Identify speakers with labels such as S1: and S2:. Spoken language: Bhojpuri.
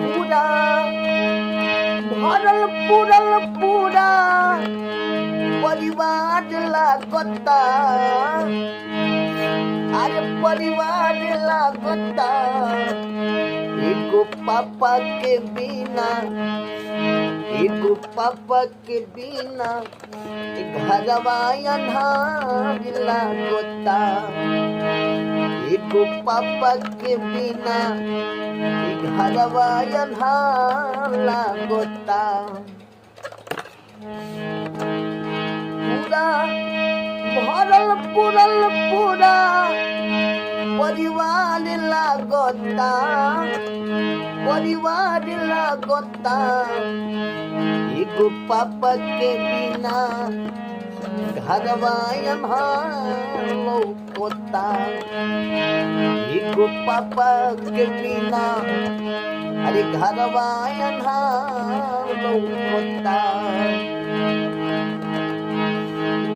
S1: पूरा भरल पूरल पूरा परिवार लागता, अरे परिवार लागता, एगो पापा के बिना, एगो पापा के बिना घरवा अन्हार लागता, एगो पापा के बिना घरवा अन्हार लागता। पूरा भरल पूरल पूरा परिवार लागता, परिवार लागता, एगो पापा के बिना घरवा अन्हार लौकता, एगो पापा के बिना अरे घरवा अन्हार लौकता।